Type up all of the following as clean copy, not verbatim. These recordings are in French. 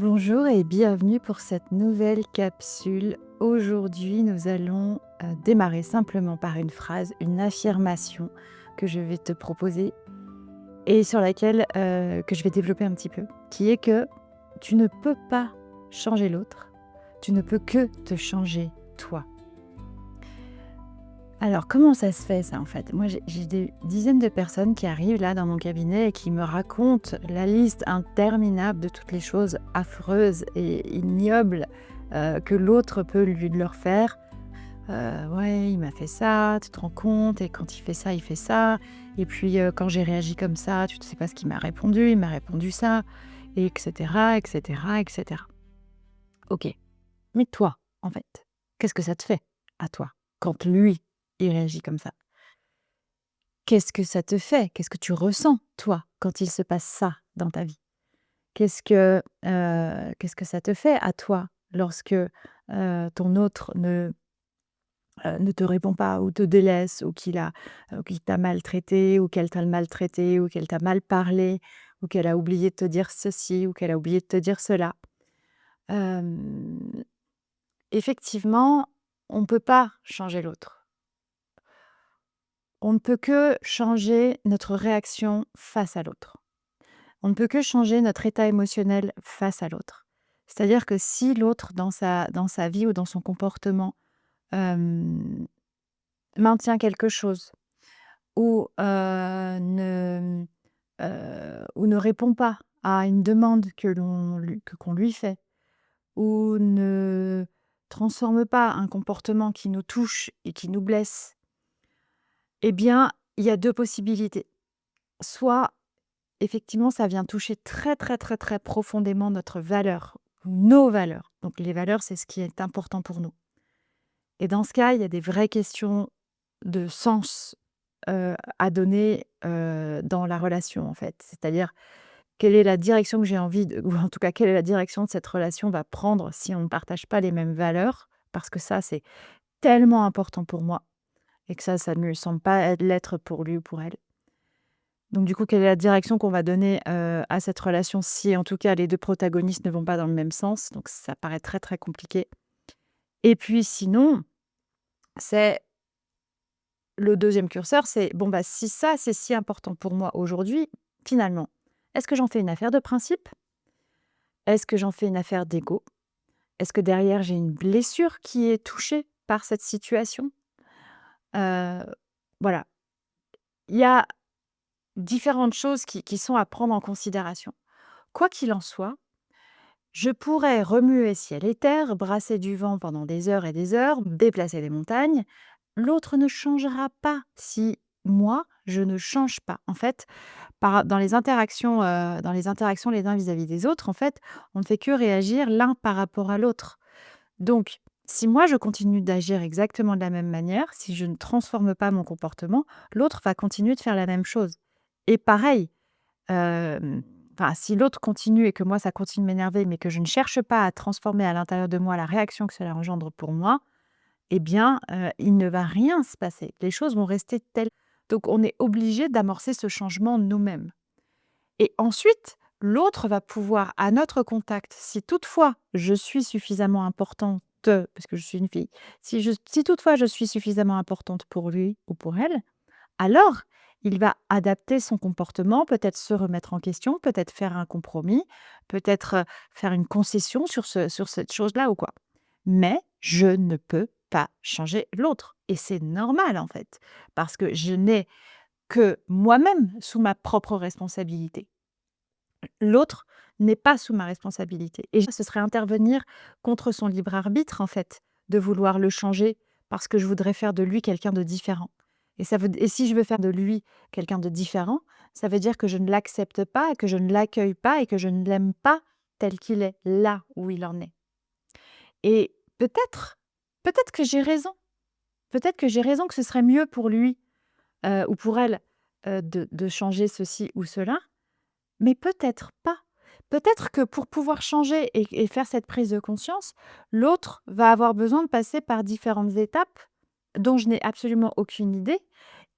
Bonjour et bienvenue pour cette nouvelle capsule. Aujourd'hui, nous allons démarrer simplement par une phrase, une affirmation que je vais te proposer et sur laquelle que je vais développer un petit peu, qui est que tu ne peux pas changer l'autre, tu ne peux que te changer toi. Alors, comment ça se fait ça en fait? Moi, j'ai des dizaines de personnes qui arrivent là dans mon cabinet et qui me racontent la liste interminable de toutes les choses affreuses et ignobles que l'autre peut leur faire. Ouais, il m'a fait ça, tu te rends compte? Et quand il fait ça, il fait ça. Et puis quand j'ai réagi comme ça, tu ne sais pas ce qu'il m'a répondu, il m'a répondu ça, et etc., etc., etc. Ok, mais toi, en fait, qu'est-ce que ça te fait à toi quand lui, il réagit comme ça? Qu'est-ce que ça te fait? Qu'est-ce que tu ressens, toi, quand il se passe ça dans ta vie? Qu'est-ce que ça te fait à toi lorsque, ton autre ne te répond pas ou te délaisse ou qu'il t'a maltraité ou qu'elle t'a maltraité ou qu'elle t'a mal parlé ou qu'elle a oublié de te dire ceci ou qu'elle a oublié de te dire cela? Hem, Effectivement, on ne peut pas changer l'autre. On ne peut que changer notre réaction face à l'autre. On ne peut que changer notre état émotionnel face à l'autre. C'est-à-dire que si l'autre, dans sa vie ou dans son comportement, hem, maintient quelque chose ou, ne répond pas à une demande qu'on lui fait ou ne transforme pas un comportement qui nous touche et qui nous blesse, eh bien, il y a 2 possibilités. Soit effectivement, ça vient toucher très, très, très, très profondément notre valeur, nos valeurs. Donc les valeurs, c'est ce qui est important pour nous. Et dans ce cas, il y a des vraies questions de sens, à donner, dans la relation, en fait. C'est-à-dire, quelle est la direction que j'ai envie de ou en tout cas, quelle est la direction que cette relation va prendre si on ne partage pas les mêmes valeurs? Parce que ça, c'est tellement important pour moi et que ça ne me semble pas être l'être pour lui ou pour elle. Donc du coup, quelle est la direction qu'on va donner, à cette relation si, en tout cas, les 2 protagonistes ne vont pas dans le même sens? Donc ça paraît très, très compliqué. Et puis sinon, c'est le deuxième curseur, c'est: «Bon, bah, si ça, c'est si important pour moi aujourd'hui, finalement, est-ce que j'en fais une affaire de principe? Est-ce que j'en fais une affaire d'ego? Est-ce que derrière, j'ai une blessure qui est touchée par cette situation?» Heu, voilà. Il y a différentes choses qui sont à prendre en considération. Quoi qu'il en soit, je pourrais remuer ciel et terre, brasser du vent pendant des heures et des heures, déplacer des montagnes. L'autre ne changera pas si moi, je ne change pas. En fait, dans les interactions les uns vis-à-vis des autres, en fait, on ne fait que réagir l'un par rapport à l'autre. Donc, si moi je continue d'agir exactement de la même manière, si je ne transforme pas mon comportement, l'autre va continuer de faire la même chose. Et pareil, Hem, enfin, si l'autre continue et que moi ça continue de m'énerver, mais que je ne cherche pas à transformer à l'intérieur de moi la réaction que cela engendre pour moi, eh bien, il ne va rien se passer. Les choses vont rester telles. Donc on est obligé d'amorcer ce changement nous-mêmes. Et ensuite, l'autre va pouvoir, à notre contact, si toutefois je suis suffisamment importante, parce que je suis une fille, si toutefois je suis suffisamment importante pour lui ou pour elle, alors, il va adapter son comportement, peut-être se remettre en question, peut-être faire un compromis, peut-être, faire une concession sur cette chose-là ou quoi. Mais je ne peux pas changer l'autre et c'est normal, en fait, parce que je n'ai que moi-même sous ma propre responsabilité. L'autre n'est pas sous ma responsabilité et ce serait intervenir contre son libre arbitre, en fait, de vouloir le changer parce que je voudrais faire de lui quelqu'un de différent et si je veux faire de lui quelqu'un de différent, ça veut dire que je ne l'accepte pas, que je ne l'accueille pas et que je ne l'aime pas tel qu'il est, là où il en est et peut-être que j'ai raison. Peut-être que j'ai raison, que ce serait mieux pour lui, ou pour elle, de changer ceci ou cela, mais peut-être pas. Peut-être que pour pouvoir changer et faire cette prise de conscience, l'autre va avoir besoin de passer par différentes étapes dont je n'ai absolument aucune idée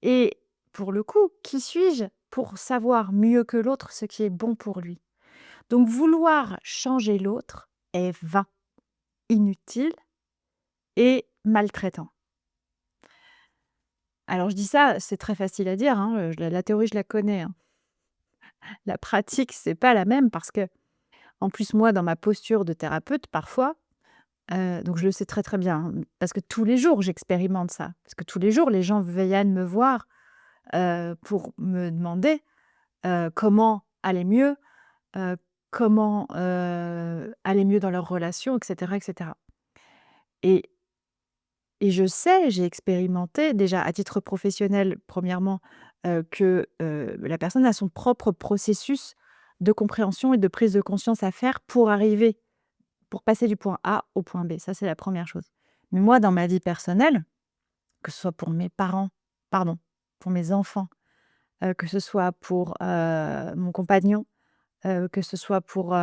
et pour le coup, qui suis-je pour savoir mieux que l'autre ce qui est bon pour lui? Donc vouloir changer l'autre est vain, inutile et maltraitant. Alors je dis ça, c'est très facile à dire, hein, la théorie je la connais, hein. La pratique, c'est pas la même parce que en plus moi dans ma posture de thérapeute parfois, donc je le sais très, très bien, hein, parce que tous les jours j'expérimente ça. Parce que tous les jours les gens viennent me voir, pour me demander, comment aller mieux, heu, comment, aller mieux dans leur relation et cetera et cetera. Et je sais, j'ai expérimenté déjà à titre professionnel, premièrement, que, la personne a son propre processus de compréhension et de prise de conscience à faire pour passer du point A au point B. Ça, c'est la première chose. Mais moi, dans ma vie personnelle, que ce soit pour mes parents, pardon, pour mes enfants, que ce soit pour, mon compagnon, que ce soit pour,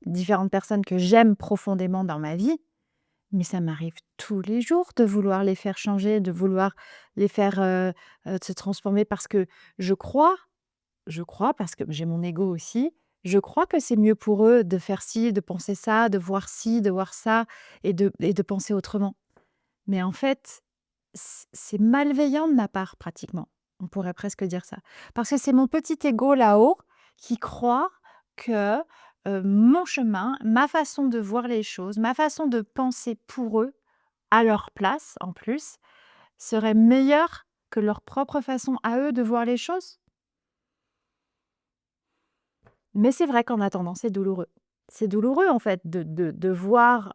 différentes personnes que j'aime profondément dans ma vie, mais ça m'arrive tous les jours de vouloir les faire changer, de vouloir les faire, se transformer parce que je crois parce que j'ai mon ego aussi, je crois que c'est mieux pour eux de faire ci, de penser ça, de voir ci, de voir ça et de penser autrement. Mais en fait, c'est malveillant de ma part pratiquement. On pourrait presque dire ça. Parce que c'est mon petit ego là-haut qui croit que, mon chemin, ma façon de voir les choses, ma façon de penser pour eux, à leur place en plus, serait meilleure que leur propre façon à eux de voir les choses. Mais c'est vrai qu'en attendant, c'est douloureux. C'est douloureux en fait de voir,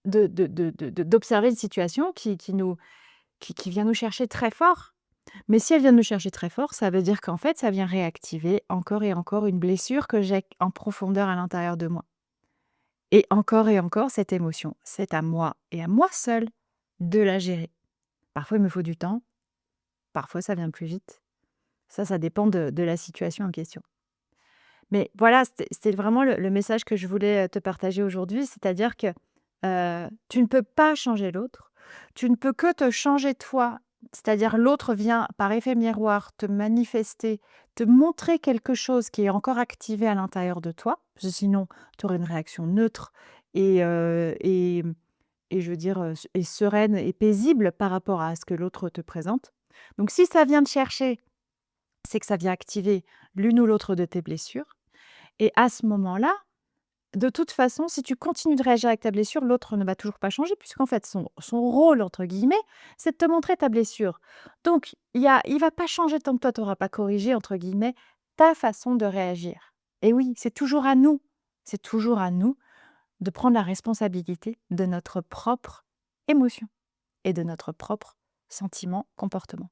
d'observer une situation qui vient nous chercher très fort. Mais si elle vient nous chercher très fort, ça veut dire qu'en fait, ça vient réactiver encore et encore une blessure que j'ai en profondeur à l'intérieur de moi. Et encore, cette émotion, c'est à moi et à moi seule de la gérer. Parfois, il me faut du temps, parfois, ça vient plus vite. Ça dépend de la situation en question. Mais voilà, c'était vraiment le message que je voulais te partager aujourd'hui, c'est-à-dire que tu ne peux pas changer l'autre, tu ne peux que te changer toi. C'est-à-dire l'autre vient par effet miroir te manifester, te montrer quelque chose qui est encore activé à l'intérieur de toi, parce que sinon tu aurais une réaction neutre et, et je veux dire, et sereine et paisible par rapport à ce que l'autre te présente. Donc si ça vient te chercher, c'est que ça vient activer l'une ou l'autre de tes blessures. Et à ce moment-là, de toute façon, si tu continues de réagir avec ta blessure, l'autre ne va toujours pas changer puisqu'en fait son «rôle» entre guillemets, c'est de te montrer ta blessure. Donc il va pas changer tant que toi tu auras pas «corrigé» entre guillemets ta façon de réagir. Et oui, c'est toujours à nous de prendre la responsabilité de notre propre émotion et de notre propre sentiment, comportement.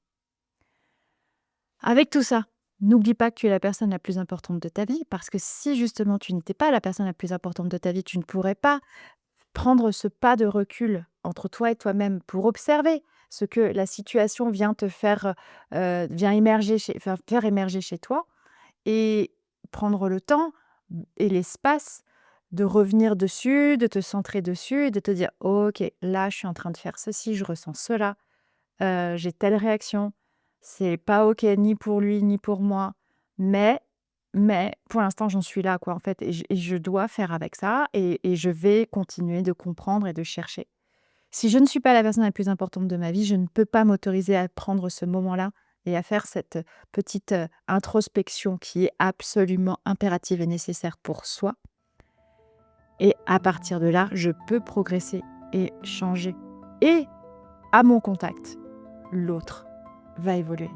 Avec tout ça, n'oublie pas que tu es la personne la plus importante de ta vie, parce que si justement tu n'étais pas la personne la plus importante de ta vie, tu ne pourrais pas prendre ce pas de recul entre toi et toi-même pour observer ce que la situation vient te faire, vient émerger faire émerger chez toi et prendre le temps et l'espace de revenir dessus, de te centrer dessus et de te dire: «OK, là, je suis en train de faire ceci, je ressens cela». J'ai telle réaction. C'est pas OK ni pour lui ni pour moi, mais pour l'instant, j'en suis là, quoi, en fait et je dois faire avec ça et je vais continuer de comprendre et de chercher. Si je ne suis pas la personne la plus importante de ma vie, je ne peux pas m'autoriser à prendre ce moment-là et à faire cette petite, introspection qui est absolument impérative et nécessaire pour soi et à partir de là, je peux progresser et changer et à mon contact l'autre va évoluer.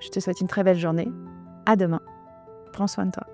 Je te souhaite une très belle journée. À demain. Prends soin de toi.